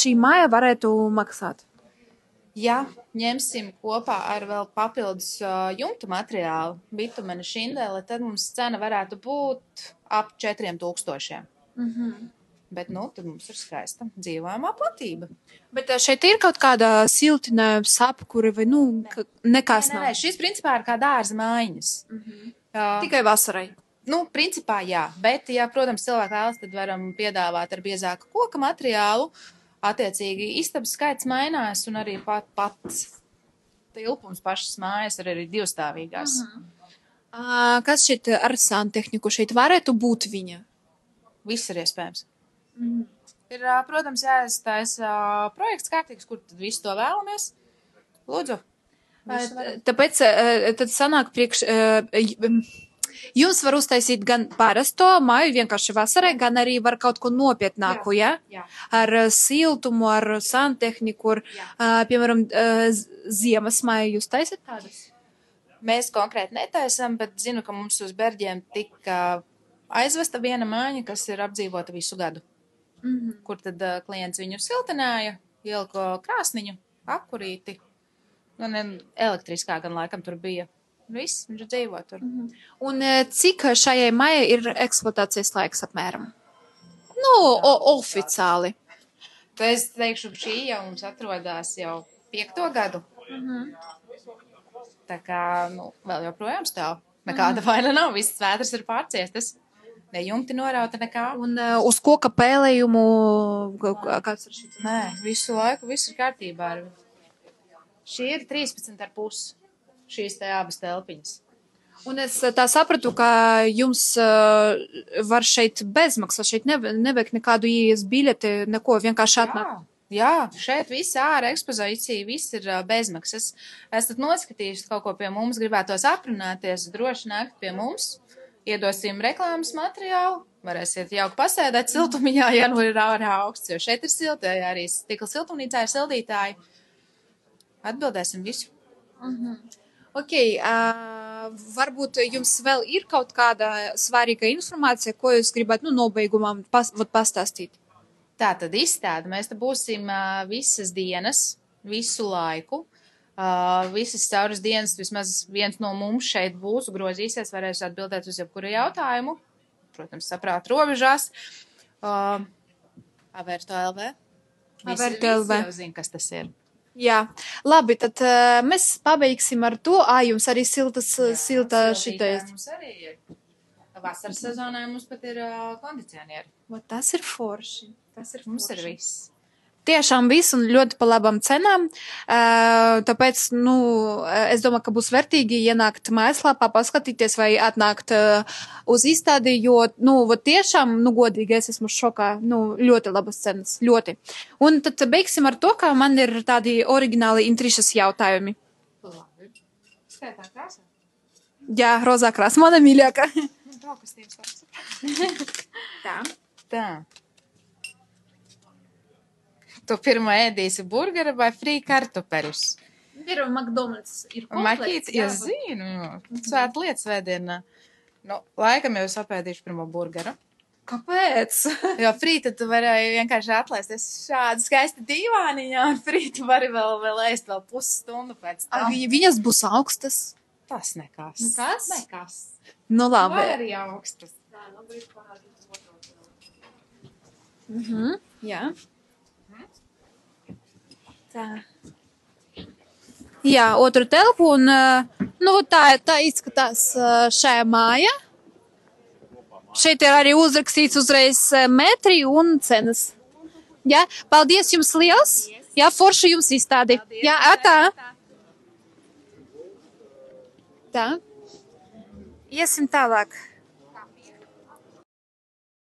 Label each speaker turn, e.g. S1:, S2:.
S1: šī māja varētu maksāt?
S2: Ja ņemsim kopā ar vēl papildus jumtu materiālu, bitumena šindeli, tad mums cena varētu būt ap 4000. Bet, tad mums ir skaista dzīvojamā platība.
S1: Bet šeit ir kaut kāda siltinājuma apkure vai, nekas nav?
S2: Nē, šis principā ir kā dārza mājiņas.
S1: Tikai vasarai?
S2: Principā jā, bet, ja, protams, cilvēki vēlas, tad varam piedāvāt ar biezāku koka materiālu. Attiecīgi, istabas skaits mainās un arī pats tilpums pašas mājas ir arī divstāvīgās.
S1: Kas šeit ar santehniku šeit varētu būt viņa?
S2: Viss ir iespējams. Ir, protams, jāiztaisa projekts kārtīgs, kur tad visu to vēlamies. Lūdzu.
S1: Tāpēc tad sanāk jums var uztaisīt gan parasto māju vienkārši vasarai, gan arī var kaut ko nopietnāku, ja?
S2: Jā.
S1: Ar siltumu, ar santehniku, piemēram, ziemas māju jūs taisat tādas?
S2: Mēs konkrēti netaisam, bet zinu, ka mums uz Berģiem tika aizvesta viena māja, kas ir apdzīvota visu gadu. Kur tad klients viņu siltināja, ielika krāsniņu, akurīti, un elektriskā gan laikam tur bija. Viss, viņš dzīvo tur.
S1: Un cik šajai mājai ir eksploatācijas laiks apmēram? Oficiāli.
S2: Tad es teikšu, šī jau mums atrodas jau 5. gadu. Tā kā, vēl joprojām stāv. Nekāda vaina nav, visas vētras ir pārciestas. Ne jumti norauta nekā.
S1: Un uz koka pēlējumu, kāds ir šis?
S2: Nē, visu laiku, viss ir kārtībā. Šī ir 13,5. Šīs te abas telpiņas.
S1: Un es tā sapratu, ka jums var šeit bezmaksas, šeit nevajag nekādu ieejas biļeti, neko vienkārši atnāk.
S2: Jā, šeit viss ārā ekspozīcija, viss ir bezmaksas. Esat noskatījuši kaut ko pie mums, gribētos aprunāties, droši nākt pie mums. Iedosim reklāmas materiālu, varēsiet jauki pasēdēt siltumiņā, ja ir ārā augsts, jo šeit ir silti, arī stikla siltumnīcā ir sildītāji. Atbildēsim visu.
S1: Ok, varbūt jums vēl ir kaut kāda svarīga informācija, ko jūs gribat, nobeigumā pastāstīt?
S2: Tā tad izstāde. Mēs te būsim visas dienas, visu laiku. Visas cauras dienas, vismaz viens no mums šeit būs, grozīsies, varēs atbildēt uz jebkuru jautājumu. Protams, saprāt robežās. Averto LV. Visi jau zina, kas tas ir.
S1: Jā, labi, tad mēs pabeigsim ar to. Jums arī silta šitais.
S2: Mums arī ir. Vasaras sezonā mums pat ir kondicionieri.
S1: Tas ir forši.
S2: Mums ir viss.
S1: Tiešām viss un ļoti pa labām cenām. Tāpēc, es domāju, ka būs vērtīgi ienākt mājaslapā, paskatīties vai atnākt uz izstādi, jo, tiešām, godīgi, es esmu šokā. Ļoti labas cenas, ļoti. Un tad beigsim ar to, ka man ir tādi oriģināli intrišas jautājumi.
S2: Labi. Skaitā krāsā?
S1: Jā, rozā krāsa, mana mīļākā.
S2: Tā. Tu pirmo ēdīsi burgeri vai frī kartupeļus?
S1: Ir McDonald's, ir komplekts.
S2: Maķīts, es zinu, svēt lietas vēdienā. Laikam jau sapēdīšu pirmo burgeru.
S1: Kāpēc?
S2: Jo frī tad tu varēji vienkārši atlaisties šādu skaistu dīvāniņā, un frī tu vari vēl ēst vēl pusstundu pēc tam.
S1: Viņas būs augstas?
S2: Tas nekas.
S1: Nekas? Labi.
S2: Vai arī augstas.
S1: Jā. Tā. Jā, otru telpu un, tā izskatās šajā māja. Šeit ir arī uzrakstīts uzreiz metri un cenas. Jā, paldies jums liels. Jā, forši jums izstādi. Jā, tā. Tā. Iesim tālāk.